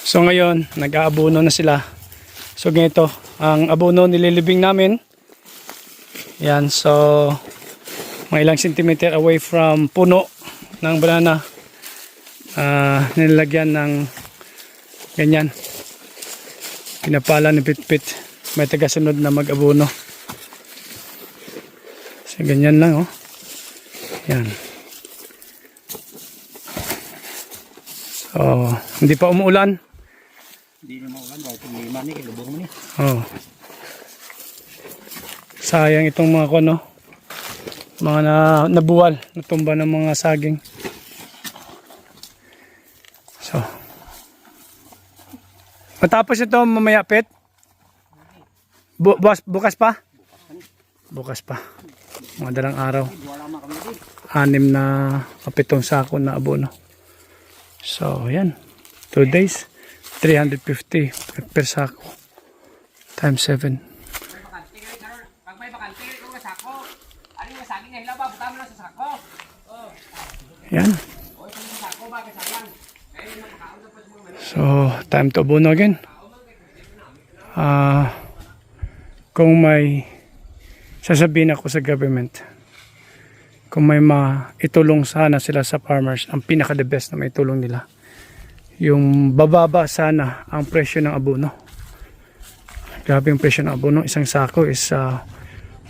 So ngayon, nag-aabono na sila. So ganito, ang abono nililibing namin. Yan, so mga ilang centimeter away from puno ng banana. Nilagyan ng ganyan. Pinapala ni Pitpit. May tagasunod na mag-abono. So ganyan lang, oh. Yan. So, hindi pa umuulan. Hindi na maulan dahil kung lima ni, kilubong mo ni. Oh. Sayang itong mga kono. Mga nabuwal, natumba ng mga saging. So. Matapos ito mamaya, Pet? Bukas pa? Bukas pa. Mga dalang araw. 6 na 7 sako na abono. So, yan. 2 days. 350 per sako. Times 7. Pag may bakante, ito ka sako. Ano yung saging na hilaw ba? Buta mo lang sa sako. Yan. O, ito yung sako ba? Kasayang. Kaya yung makaon na pa sa mga manok. So, time to abono again. Kung may sasabihin ako sa government, kung may maitulong sana sila sa farmers, ang pinaka the best na maitulong nila, yung bababa sana ang presyo ng abono. Grabe yung presyo ng abono. Isang sako is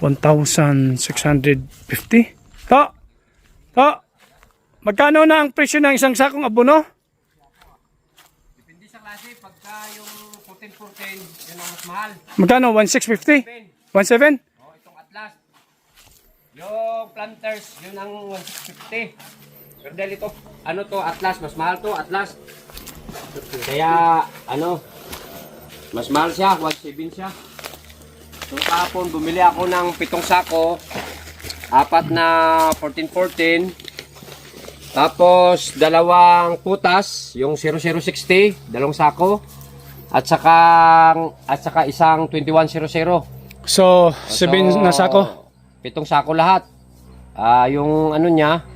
1,650. To! Magkano na ang presyo ng isang sakong abono? Depende sa klase. Pagka yung 14-14, yun ang mas mahal. Magkano? 1,650? 1,700? O, itong Atlas. Yung planters, yun ang 150. Pero dahil ito, ano to, Atlas, mas mahal to, Atlas. Kaya, ano, mas mahal siya, 1.7 siya. So kahapon, bumili ako ng 7 sako, 4 na 14-14. Tapos, 2 putas, yung 0060, 2 sako. At saka isang 2100. So, 7 na sako? 7 sako lahat. Yung ano niya,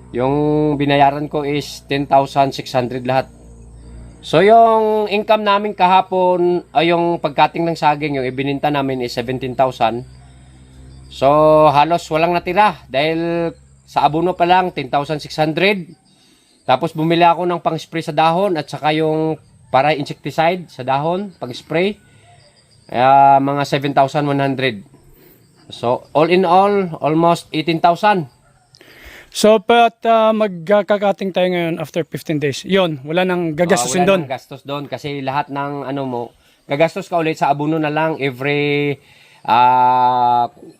yung binayaran ko is 10,600 lahat. So yung income namin kahapon, ay yung pagkating ng saging, yung ibininta namin is 17,000. So halos walang natira dahil sa abono pa lang 10,600. Tapos bumili ako ng pang-spray sa dahon at saka yung para insecticide sa dahon, pang-spray. Mga 7,100. So all in all, almost 18,000. So, but magkakating tayo ngayon after 15 days. Yon, wala nang gagastusin doon. Wala nang gastos doon kasi lahat ng ano mo, gagastos ka ulit sa abono na lang every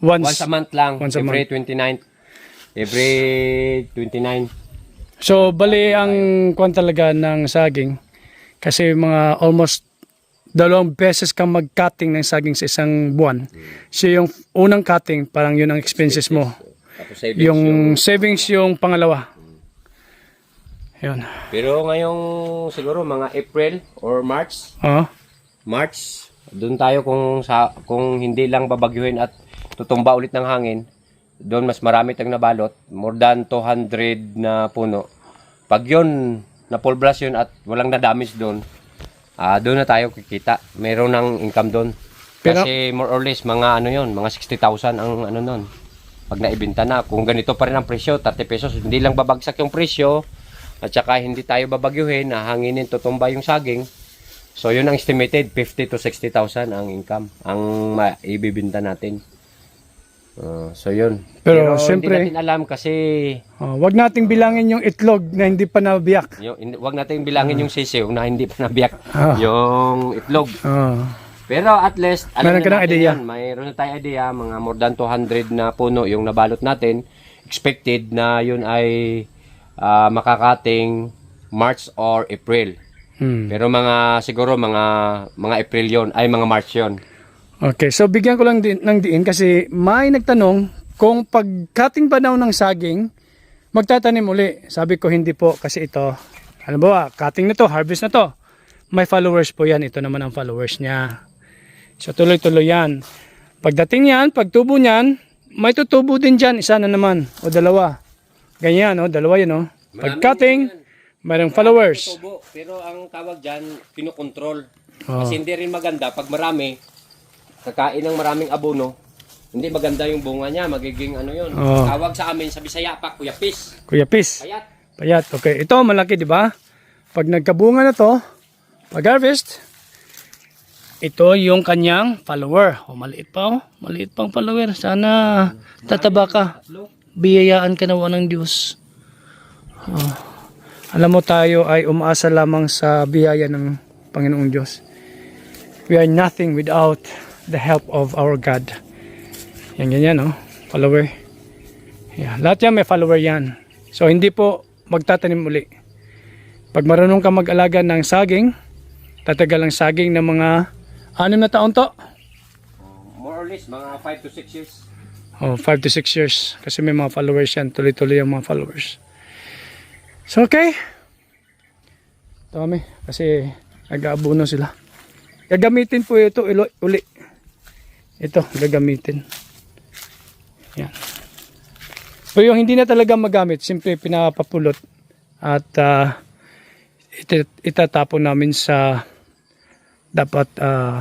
once a month lang, every 29th. Every 29. So, bali ang kwan talaga ng saging kasi mga almost 2 beses kang mag-cutting ng saging sa isang buwan. So, yung unang cutting, parang yun ang expenses mo. Yung savings yung pangalawa. Yun. Pero ngayong siguro mga April or March. March, doon tayo kung hindi lang babagyuhin at tutumba ulit ng hangin. Doon mas marami tayong nabalot, more than 200 na puno. Pag yun, na-pulveras yun at walang na-damage doon, doon na tayo kikita. Meron ng income doon. Kasi more or less mga ano yun, mga 60,000 ang ano nun. Pag naibenta na, kung ganito pa rin ang presyo, 30 pesos, hindi lang babagsak yung presyo, at saka hindi tayo babagyuhin, hanginin, tutumba yung saging. So yun ang estimated, 50 to 60,000 ang income, ang maibibenta natin. So yun. Pero siyempre, hindi natin alam kasi wag nating bilangin yung itlog na hindi pa nabiyak. Wag nating bilangin yung sisiw na hindi pa nabiyak. Yung itlog. Pero at least, alam na natin yan. Mayroon na tayong idea, mga more than 200 na puno yung nabalot natin. Expected na yun ay makakating March or April. Pero siguro mga April yun, ay mga March yun. Okay, so bigyan ko lang ng diin kasi may nagtanong kung pag-cutting ba daw ng saging, magtatanim uli. Sabi ko hindi po kasi ito, alam ba, cutting na to, harvest na to. May followers po yan, ito naman ang followers niya. So tuloy-tuloy yan. Pagdating yan, pagtubo niyan, may tutubo din dyan, isa na naman o 2. Ganyan, 2 yan. Pag-cutting, Mayroong followers. Tutubo, pero ang tawag dyan, kinukontrol. Oh. Kasi hindi rin maganda. Pag marami, kakain ng maraming abono, hindi maganda yung bunga niya. Magiging ano yun. Oh. Tawag sa amin sa Bisaya pa, kuyapis. Kuyapis. Payat. Payat. Okay. Ito, malaki, di ba? Pag nagkabunga na to, pag harvest, ito yung kanyang follower. O, maliit pa, oh. Maliit pang follower. Sana tataba ka. Biyayaan ka nawa ng Diyos. Oh. Alam mo, tayo ay umaasa lamang sa biyaya ng Panginoong Diyos. We are nothing without the help of our God. Yan, ganyan, no? Follower. Yeah. Lahat yan may follower yan. So, hindi po magtatanim uli. Pag marunong ka mag-alaga ng saging, tatagal ang saging ng mga 6 na taon to. More or less, mga 5 to 6 years. Oh, 5 to 6 years. Kasi may mga followers yan. Tuloy-tuloy ang mga followers. So, okay. Dami. Kasi nag-aabuno sila. Gagamitin po ito uli. Ito, gagamitin. Yan. So, yung hindi na talaga magamit, simple pinapapulot. At itatapon namin sa dapat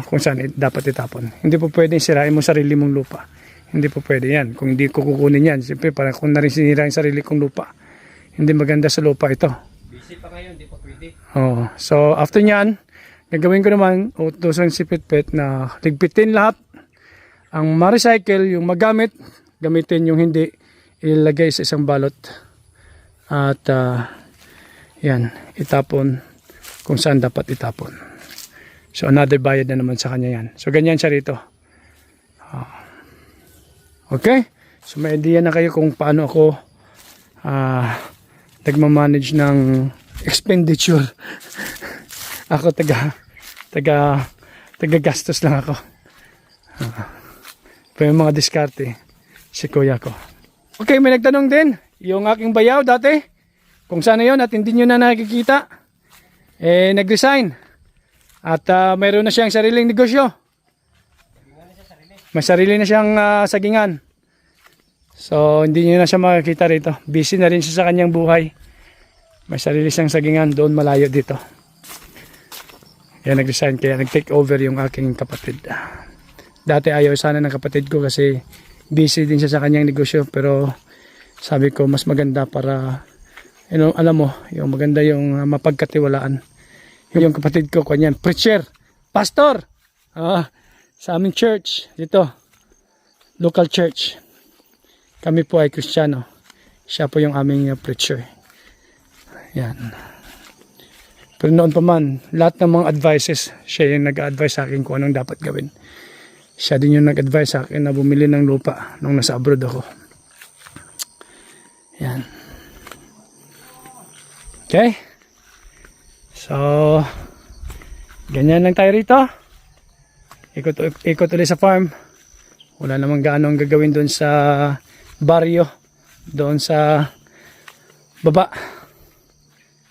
kung saan dapat itapon. Hindi po pwedeng sirain mo sarili mong lupa. Hindi po pwede yan. Kung hindi ko kukunin yan, siyempre parang kung na rin sinira yung sarili kong lupa. Hindi maganda sa lupa ito. Busy pa ngayon, hindi pa pwede. Oh, so after nyan, gagawin ko naman utusan si Pitpit na ligpitin lahat. Ang ma-recycle, yung magamit, gamitin yung hindi, ilagay sa isang balot. At yan, itapon kung saan dapat itapon. So another bayad na naman sa kanya yan. So ganyan siya rito. Okay? So may idea na kayo kung paano ako nagmamanage ng expenditure. Ako taga-gastos lang ako. Pero yung mga diskarte, si kuya ko. Okay, may nagtanong din. Yung aking bayaw dati, kung sana yon at hindi nyo na nakikita, nag-resign. At mayroon na siyang sariling negosyo. May sarili na siyang sagingan. So, hindi nyo na siya makikita rito. Busy na rin siya sa kanyang buhay. May sarili siyang sagingan doon malayo dito. Kaya nag-resign, kaya nag-take over yung aking kapatid. Dati ayaw sana ng kapatid ko kasi busy din siya sa kanyang negosyo. Pero sabi ko, mas maganda para, alam mo, yung maganda yung mapagkatiwalaan. Yung kapatid ko, kanyan, preacher, pastor, sa aming church, dito, local church. Kami po ay Kristiyano. Siya po yung aming preacher. Yan. Pero noon pa man, lahat ng mga advices, siya yung nag-advise sa akin kung anong dapat gawin. Siya din yung nag-advise sa akin na bumili ng lupa nung nasa abroad ako. Yan. Okay? So, ganyan lang tayo rito. Ikot ulit sa farm. Wala namang gaano ang gagawin doon sa baryo. Doon sa baba.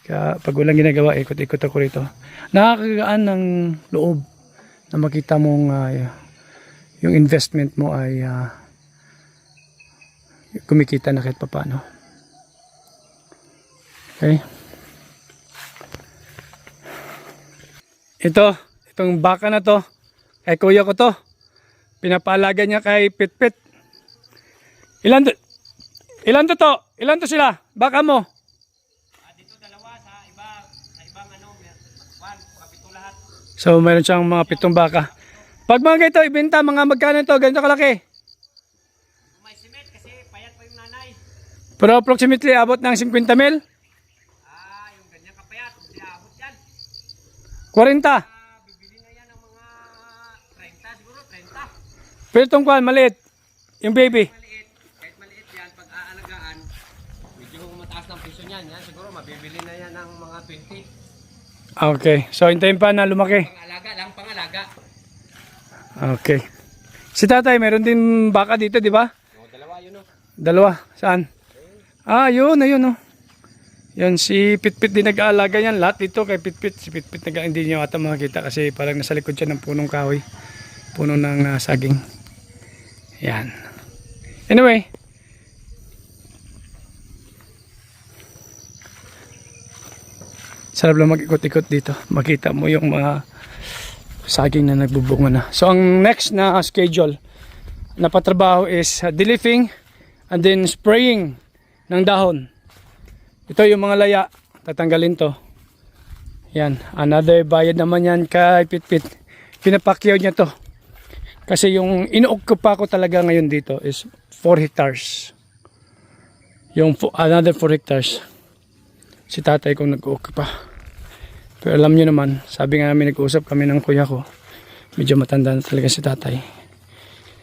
Kaya pag walang ginagawa, ikot-ikot ako rito. Nakakagaan ng loob na makita mong yung investment mo ay kumikita na kahit paano. Okay? Itong baka na to, kay kuya ko to. Pinapaalaga niya kay Pitpit. Ilan to sila? Baka mo? Dito dalawa sa ibang kapito lahat. So mayroon siyang mga 7 baka. Pag mga ito ibenta, mga magkano ito? Ganito kalaki? May simit kasi payat pa yung nanay. Pero approximately abot ng 50 mil? Yung ganyan kapayat, hindi abot yan. 40. Bibili na yan ng mga 30 siguro, 30. Pero itong kwan, maliit. Yung baby. Kahit maliit yan, pag aalagaan, medyo mataas ng presyo niyan. Yan siguro mabibili na yan ng mga 20. Okay. So hintayin pa na lumaki. Pangalaga lang, pangalaga. Okay. Si tatay, meron din baka dito, di ba? Dalawa yun o. Dalawa. Saan? Yun. Ayun, oh. Yan, si Pitpit din nag-aalaga yan. Lahat dito kay Pitpit. Si Pitpit hindi nyo ata makikita kasi parang nasa likod siya ng punong kahoy. Puno ng saging. Yan. Anyway. Sarap lang mag-ikot-ikot dito. Makita mo yung mga saging na nagbubunga na. So ang next na schedule na patrabaho is deleafing and then spraying ng dahon. Ito yung mga laya. Tatanggalin to. Yan. Another bayad naman yan kay Pitpit. Pinapakyaw niya to. Kasi yung inuokupa ko talaga ngayon dito is 4 hectares. Yung another 4 hectares. Si tatay kong nag-ookupa. Pero alam nyo naman, sabi nga namin nag-uusap kami ng kuya ko. Medyo matanda na talaga si tatay.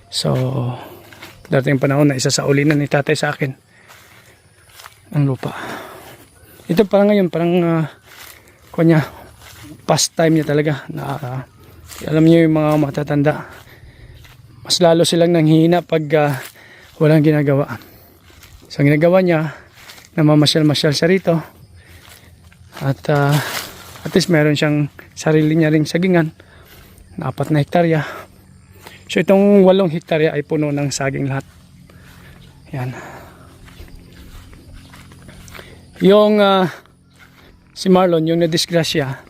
So, dating panahon na isa sa uli na ni tatay sa akin ang lupa. Ito parang ngayon, parang kunya, pastime niya talaga. Alam niyo yung mga matatanda, mas lalo silang nanghihina pag walang ginagawa. So, ang ginagawa niya, namamasyal-masyal siya rito. At least meron siyang sarili niya ring sagingan na 4 na hektarya. So itong 8 hektarya ay puno ng saging lahat. Yan. Yung si Marlon, yung nadisgrasya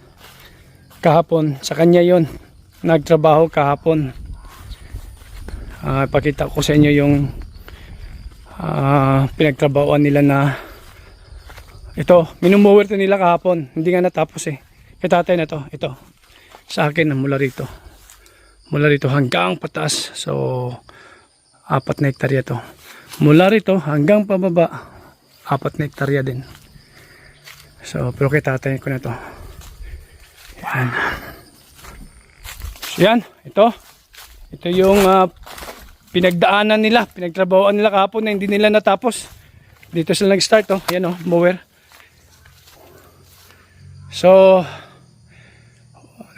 kahapon, sa kanya yon nagtrabaho kahapon. Pakita ko sa inyo yung pinagtrabahoan nila na ito, minumuwer to nila kahapon. Hindi nga natapos eh. Katatay na to, ito. Sa akin, mula rito. Mula rito hanggang pataas. So, 4 na hektarya to. Mula rito hanggang pababa, 4 na hektarya din. So, pero kay tatay ko na to. Yan. So, yan. Ito. Ito yung pinagdaanan nila. Pinagtrabahoan nila kahapon na hindi nila natapos. Dito sila nag-start. Oh. Yan oh, mower. So,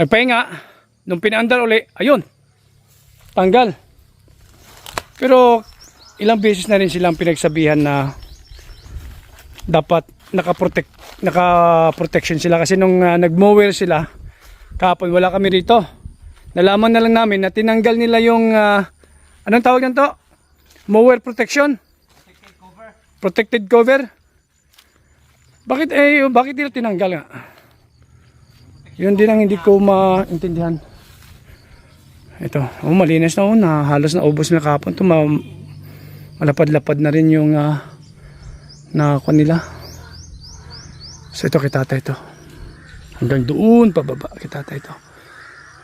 nagpahinga. Nung pinaandar uli, ayun. Tanggal. Pero, ilang beses na rin silang pinagsabihan na dapat naka-protection sila. Kasi nung nag-mower sila, kahapon wala kami rito. Nalaman na lang namin na tinanggal nila yung, anong tawag yan to? Mower protection? Protected cover. Bakit nila tinanggal nga? Yun din ang hindi ko maintindihan. Ito, malinis na halos na ubos na kahapon. Ito, malapad-lapad na rin yung nakakuha nila. So ito kay tatay ito. Hanggang doon pababa kay tatay ito.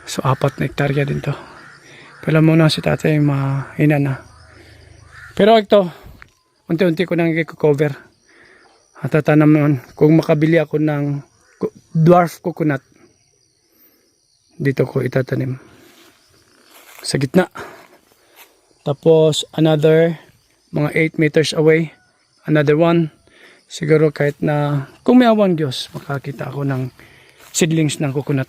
So 4 na hektarya din to. Pero muna si tatay mahina na. Pero ito, unti-unti ko nang i-cover. At tatanam naman, kung makabili ako ng dwarf coconut, dito ko itatanim. Sa gitna. Tapos, another, mga 8 meters away, another one. Siguro kahit na, kung may awang Diyos, makakita ako ng seedlings ng coconut.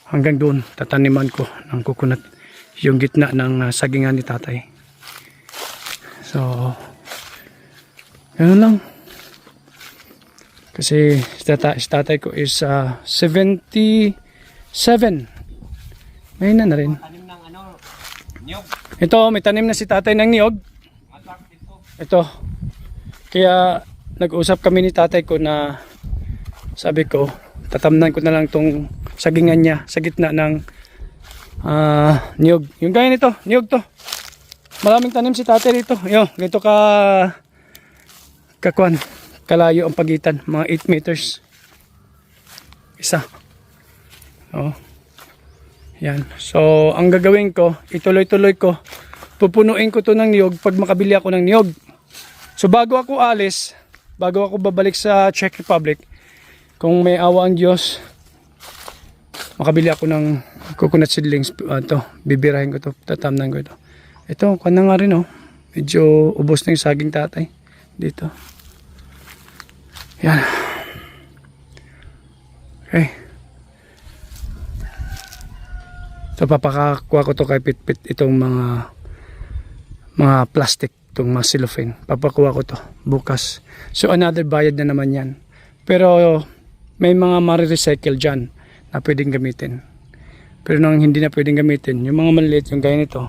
Hanggang doon, tataniman ko ng coconut. Yung gitna ng sagingan ni tatay. So, ganoon lang. Kasi si tatay ko is 77. May na rin. Ito, may tanim na si tatay ng niyog. Ito. Kaya nag-usap kami ni tatay ko na sabi ko, tatamnan ko na lang tong sagingan niya sa gitna ng niyog. Yung gaya nito, niyog to. Maraming tanim si tatay rito. Yo, ganito kakuan. Kalayo ang pagitan, mga 8 meters. Isa. Oh. Yan. So, ang gagawin ko, ituloy-tuloy ko. Pupunuin ko to ng niyog pag makabili ako ng niyog. So, bago ako alis, bago ako babalik sa Czech Republic, kung may awa ang Diyos, makabili ako ng coconut seedlings. Bibirahin ko to, tatamnan ko ito. Ito, kanya nga rin oh. Medyo ubos na yung saging tatay. Dito. Yan. Okay. So papakakuha ko to kay Pitpit itong mga plastic, itong mga cellophane. Papakuha ko to bukas. So another bayad na naman yan. Pero may mga marirecycle dyan na pwedeng gamitin. Pero nang hindi na pwedeng gamitin, yung mga maliit, yung gaya nito,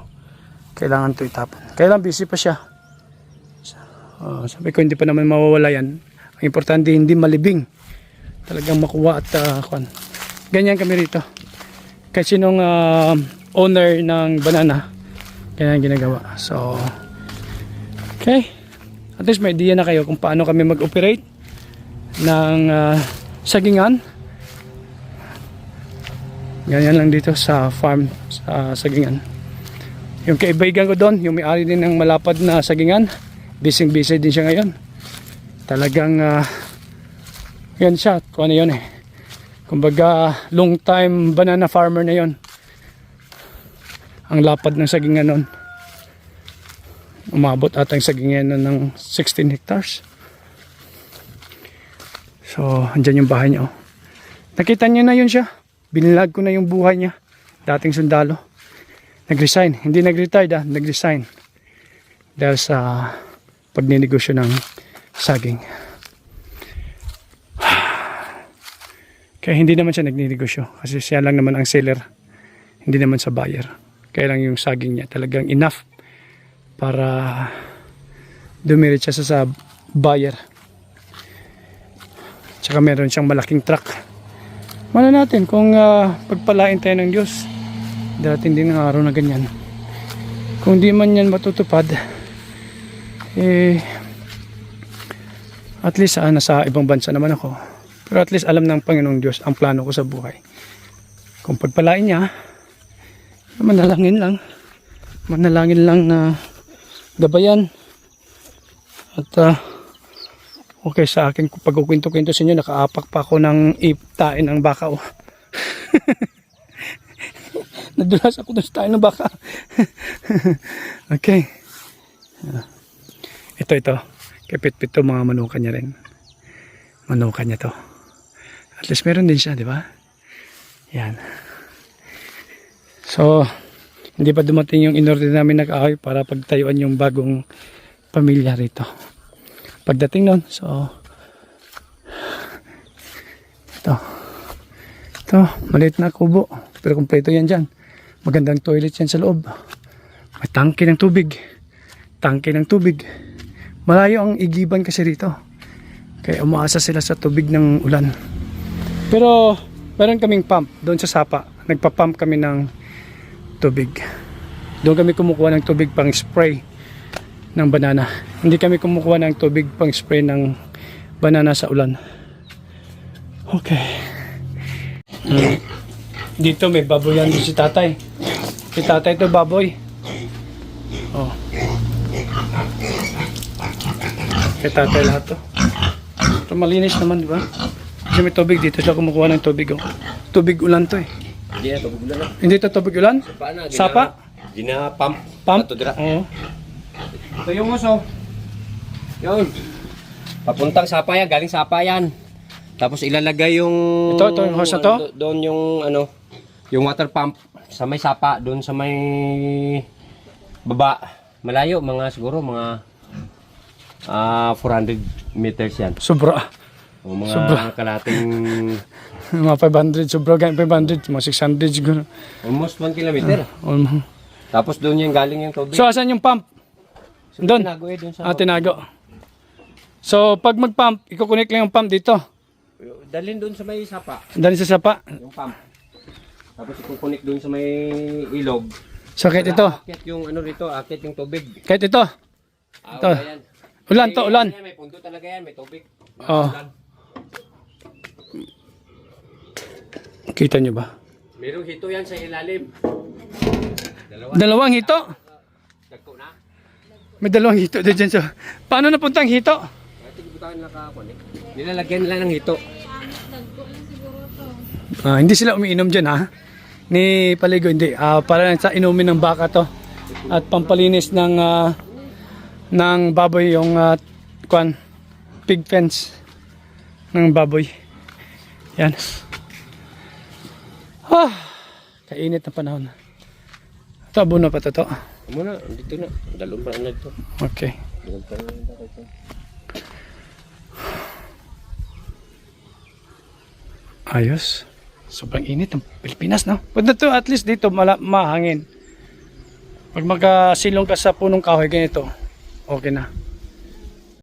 kailangan to itapon. Kailangan busy pa siya. Sabi ko hindi pa naman mawawala yan. Ang importante hindi malibing. talagang makuha at ganyan kami rito. Kasi sinong owner ng banana, ganyan ginagawa. So, okay. At least may idea na kayo kung paano kami mag-operate ng sagingan. Ganyan lang dito sa farm sa sagingan. Yung kaibigan ko doon, yung may-ari din ng malapad na sagingan, busy din siya ngayon. Talagang yan siya, kung ano yun eh. Kumbaga, long time banana farmer na yon. Ang lapad ng sagingan nun. Umabot atang sagingan nun ng 16 hectares. So, andyan yung bahay niya. Oh. Nakita niyo na yun siya. Binilag ko na yung buhay niya. Dating sundalo. Nag-resign. Hindi nag-retire nag-resign. Dahil sa pagninegosyo ng saging. Kaya hindi naman siya nagninegosyo kasi siya lang naman ang seller, hindi naman sa buyer. Kaya lang yung saging niya talagang enough para dumiretso siya sa buyer. Tsaka meron siyang malaking truck. Mana natin kung pagpalain tayo ng Diyos, darating din ang araw na ganyan. Kung di man yan matutupad, at least nasa ibang bansa naman ako. Pero at least alam ng Panginoong Diyos ang plano ko sa buhay. Kung pagpalain niya, manalangin lang na gabayan. At okay sa akin, kung pagkukwento-kwento sa inyo, nakaapak pa ako ng iptain ng baka. Oh. Nadulas ako doon sa tain ng baka. Okay. Ito. Kapit-pit to, mga manukan niya rin. Manukan niya to. At least meron din siya, di ba? Yan. So, hindi pa dumating yung inorder namin na kahoy para pagtayuan yung bagong pamilya rito. Pagdating nun, so, ito, maliit na kubo. Pero kumpleto yan dyan. Magandang toilet yan sa loob. May tangke ng tubig. Malayo ang igiban kasi rito. Kaya umaasa sila sa tubig ng ulan. Pero meron kaming pump doon sa sapa. Nagpa-pump kami ng tubig. Doon kami kumukuha ng tubig pang spray ng banana. Hindi kami kumukuha ng tubig pang spray ng banana sa ulan. Okay. Dito may baboy yan si tatay. Si tatay to baboy. Oh. Kay tatay lahat to. Ito malinis naman, di ba? Kasi may tubig dito siya kumukuha ng tubig. Oh. Tubig ulan to eh. Hindi na tubig ulan. Hindi to tubig ulan? Sapa? Gina-pump. Pump? Oo. Ito yung uso. Yun. Papuntang sapa yan, galing sapa yan. Tapos ilalagay yung... Ito yung hose na to? Doon yung yung water pump sa may sapa, doon sa may baba. Malayo, siguro mga 400 meters yan. Sobra. O mga kalating... mga 500, sobra ganyan 500, mga 600 siguro. Almost 1 kilometer. Tapos doon yung galing yung tubig. So asan yung pump? Doon? Tinago doon sa... Tinago. So pag mag-pump, ikukunik lang yung pump dito. Dalhin doon sa may sapa. Dalhin sa sapa? Yung pump. Tapos ikukunik doon sa may ilog. So kahit ito? Akit yung rito, akit yung tubig. Kahit ito? Ito. Yan. Ulan to, ulan. May pundo talaga yan, may tubig. Oh. Kita nyo ba? Merong hito yan sa ilalim. Dalawang hito? Dagko na. May dalawang hito dyan. So, paano napuntang hito? Nilalagyan nila ng hito. Hindi sila umiinom dyan ha. Ni Paligo hindi. Para sa inumin ng baka to. At pampalinis ng baboy yung pig fence ng baboy. Yan. Kainit na panahon. Ito, abuno pa to. Muna, dito na. Dalawang pa na ito. Okay. Ayos. Sobrang init ng Pilipinas, no? Pwede to, at least dito mahangin. Pag magkasilong ka sa punong kahoy ganito, okay na.